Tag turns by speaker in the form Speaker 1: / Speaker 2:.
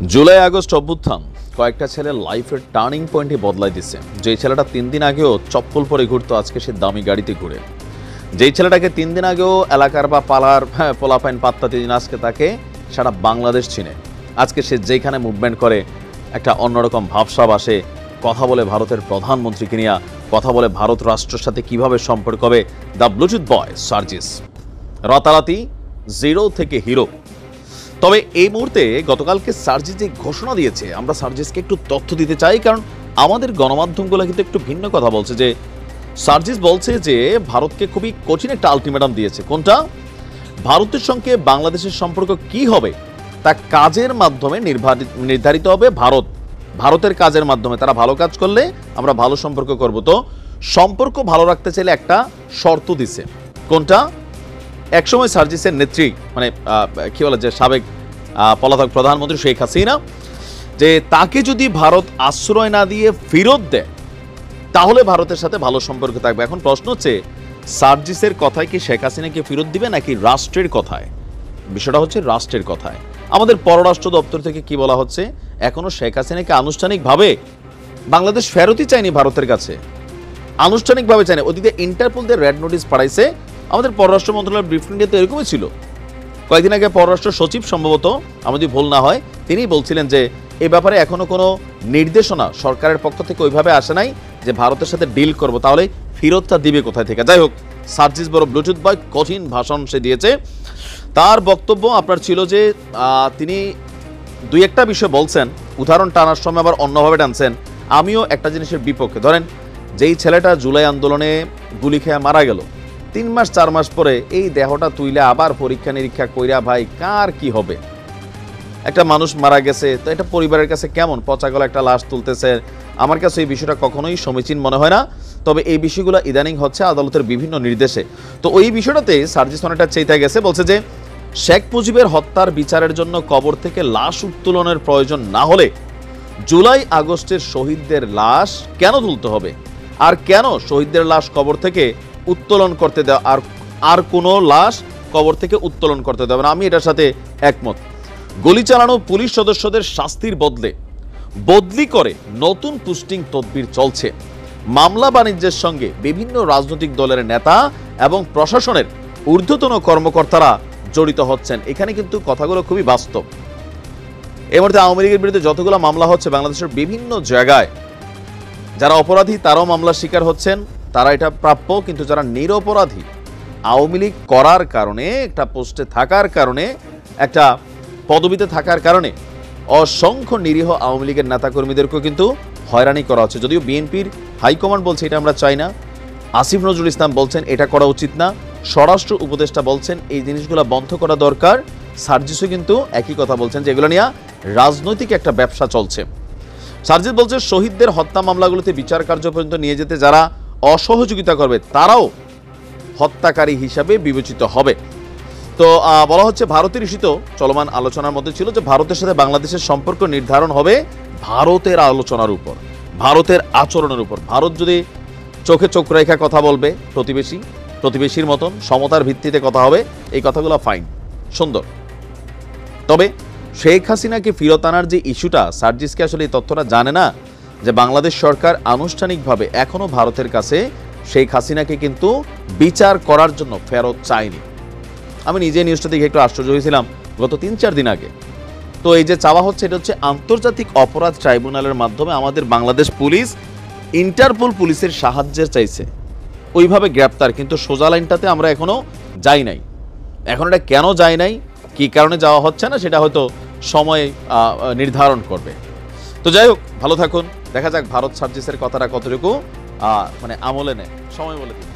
Speaker 1: July August অভ্যুত্থান কয়েকটা ছেলের লাইফের টার্নিং পয়েন্টই বদলাই দিচ্ছে। যেই ছেলেটা 3 দিন আগেও চপ্পল পরে ঘুরতো, আজকে সে দামি গাড়িতে ঘুরে। যেই ছেলেটাকে 3 দিন আগেও এলাকার বা পালার পোলাপাইন পাত্তা দিন, আজকে তাকে সারা বাংলাদেশ চিনে। আজকে সে যেখানে মুভমেন্ট করে একটা অন্যরকম ভাবসাব আসে, কথা বলে ভারতের প্রধানমন্ত্রীকে নিয়ে, কথা বলে ভারত রাষ্ট্রের সাথে কিভাবে সম্পর্ক হবে। দ্য ব্লুটুথ বয় সার্জিস রাতারাতি জিরো থেকে হিরো। তবে এই মুহূর্তে গতকালকে সার্জিস যে ঘোষণা দিয়েছে, আমরা সার্জিসকে একটু তথ্য দিতে চাই, কারণ আমাদের গণমাধ্যমগুলো কিন্তু একটু ভিন্ন কথা বলছে। যে সার্জিস বলছে যে ভারতকে খুবই কঠিন একটা আলটিমেটাম দিয়েছে। কোনটা? ভারতের সঙ্গে বাংলাদেশের সম্পর্ক কি হবে তা কাজের মাধ্যমে নির্ধারিত হবে। ভারতের কাজের মাধ্যমে তারা ভালো কাজ করলে আমরা ভালো সম্পর্ক করব। তো সম্পর্ক ভালো রাখতে চাইলে একটা শর্ত দিছে। কোনটা? একসময় সার্জিসের নেত্রী, মানে কি বলে, যে সাবেক পলাতক প্রধানমন্ত্রী শেখ হাসিনা, যে তাকে যদি ভারত আশ্রয় না দিয়ে ফেরত দেয় তাহলে ভারতের সাথে ভালো সম্পর্ক থাকবে। এখন প্রশ্ন হচ্ছে, সার্জিসের কথায় কি শেখ হাসিনাকে ফেরত দিবে নাকি রাষ্ট্রের কথায়? বিষয়টা হচ্ছে রাষ্ট্রের কথায়। আমাদের পররাষ্ট্র দপ্তর থেকে কি বলা হচ্ছে, এখনো শেখ হাসিনাকে আনুষ্ঠানিকভাবে বাংলাদেশ ফেরতই চায়নি ভারতের কাছে, আনুষ্ঠানিকভাবে চায়নি। ওদিকে ইন্টারপোলদের রেড নোটিশ পাঠাইছে। আমাদের পররাষ্ট্র মন্ত্রণালয়ের ব্রিফিং ডেতে এরকমই ছিল। কয়েকদিন আগে পররাষ্ট্র সচিব, সম্ভবত আমার যদি ভুল না হয়, তিনিই বলছিলেন যে এ ব্যাপারে এখনো কোনো নির্দেশনা সরকারের পক্ষ থেকে ওইভাবে আসে নাই যে ভারতের সাথে ডিল করব, তাহলে ফেরতটা দিবে কোথায় থেকে। যাই হোক, সার্জিস বড় ব্লুটুথ বয়, কঠিন ভাষণ সে দিয়েছে। তার বক্তব্য আপনার ছিল যে তিনি দুই একটা বিষয় বলছেন, উদাহরণ টানার সময় আবার অন্যভাবে টানছেন। আমিও একটা জিনিসের বিপক্ষে। ধরেন, যেই ছেলেটা জুলাই আন্দোলনে গুলি খেয়ে মারা গেল, 3 মাস 4 মাস পরে এই দেহটা তুইলে আবার পরীক্ষা নিরীক্ষা কইরা, ভাই কার কি হবে? একটা মানুষ মারা গেছে, তো এটা পরিবারের কাছে কেমন? পচা গলা একটা লাশ তুলতেছে। আমার কাছে এই বিষয়টা কখনোই সমীচীন মনে হয় না। তবে এই বিষয়গুলো ইদানিং হচ্ছে আদালতের বিভিন্ন নির্দেশে। তো ওই বিষয়টাতে সার্জিস অনেকটা চেইতে গেছে, বলছে যে শেখ মুজিবের হত্যার বিচারের জন্য কবর থেকে লাশ উত্তোলনের প্রয়োজন না হলে জুলাই আগস্টের শহীদদের লাশ কেন তুলতে হবে? আর কেন শহীদদের লাশ কবর থেকে উত্তোলন করতে দেওয়া, আর কোনো লাশ কবর থেকে উত্তোলন করতে দেবে না? আমি এটার সাথে একমত। গুলি চালানো পুলিশ সদস্যদের শাস্তির বদলি করে নতুন পোস্টিং তদবির চলছে। মামলা বাণিজ্যের সঙ্গে বিভিন্ন রাজনৈতিক দলের নেতা এবং প্রশাসনের ঊর্ধ্বতন কর্মকর্তারা জড়িত হচ্ছেন। এখানে কিন্তু কথাগুলো খুবই বাস্তব। এই মুহূর্তে আওয়ামী লীগের বিরুদ্ধে যতগুলো মামলা হচ্ছে বাংলাদেশের বিভিন্ন জায়গায়, যারা অপরাধী তারাও মামলার শিকার হচ্ছেন, তারা এটা প্রাপ্য। কিন্তু যারা নিরপরাধী, আওয়ামী লীগ করার কারণে, একটা পোস্টে থাকার কারণে, একটা পদবিতে থাকার কারণে অসংখ্য নিরীহ আওয়ামী লীগের নেতাকর্মীদেরকেও কিন্তু হয়রানি করা হচ্ছে। যদিও বিএনপির হাইকমান্ড বলছে এটা আমরা চাই না, আসিফ নজরুল ইসলাম বলছেন এটা করা উচিত না, স্বরাষ্ট্র উপদেষ্টা বলছেন এই জিনিসগুলো বন্ধ করা দরকার, সার্জিসও কিন্তু একই কথা বলছেন যে এগুলো নিয়ে রাজনৈতিক একটা ব্যবসা চলছে। সার্জিস বলছে শহীদদের হত্যা মামলাগুলোতে বিচার কার্য পর্যন্ত নিয়ে যেতে যারা অসহযোগিতা করবে তারাও হত্যাকারী হিসাবে বিবেচিত হবে। তো বলা হচ্ছে ভারতের ইস্যুতেও চলমান আলোচনার মধ্যে ছিল যে ভারতের সাথে বাংলাদেশের সম্পর্ক নির্ধারণ হবে ভারতের আলোচনার উপর, ভারতের আচরণের উপর। ভারত যদি চোখে চোখ রেখা কথা বলবে, প্রতিবেশীর মতন সমতার ভিত্তিতে কথা হবে, এই কথাগুলো ফাইন, সুন্দর। তবে শেখ হাসিনাকে ফেরত আনার যে ইস্যুটা, সার্জিসকে আসলে এই তথ্যটা জানে না যে বাংলাদেশ সরকার আনুষ্ঠানিকভাবে এখনো ভারতের কাছে শেখ হাসিনাকে কিন্তু বিচার করার জন্য ফেরত চায়নি। আমি নিজে নিউজটা দেখে একটু আশ্চর্য হয়েছিলাম গত 3-4 দিন আগে। তো এই যে চাওয়া হচ্ছে, এটা হচ্ছে আন্তর্জাতিক অপরাধ ট্রাইব্যুনালের মাধ্যমে আমাদের বাংলাদেশ পুলিশ ইন্টারপোল পুলিশের সাহায্যের চাইছে ওইভাবে গ্রেপ্তার। কিন্তু সোজা লাইনটাতে আমরা এখনো যাই নাই। এখন এটা কেন যাই নাই, কি কারণে যাওয়া হচ্ছে না, সেটা হয়তো সময় নির্ধারণ করবে। তো যাই হোক, ভালো থাকুন। দেখা যাক ভারত সার্জিসের কথাটা কতটুকু মানে আমলে নেয়, সময় বলে দিন।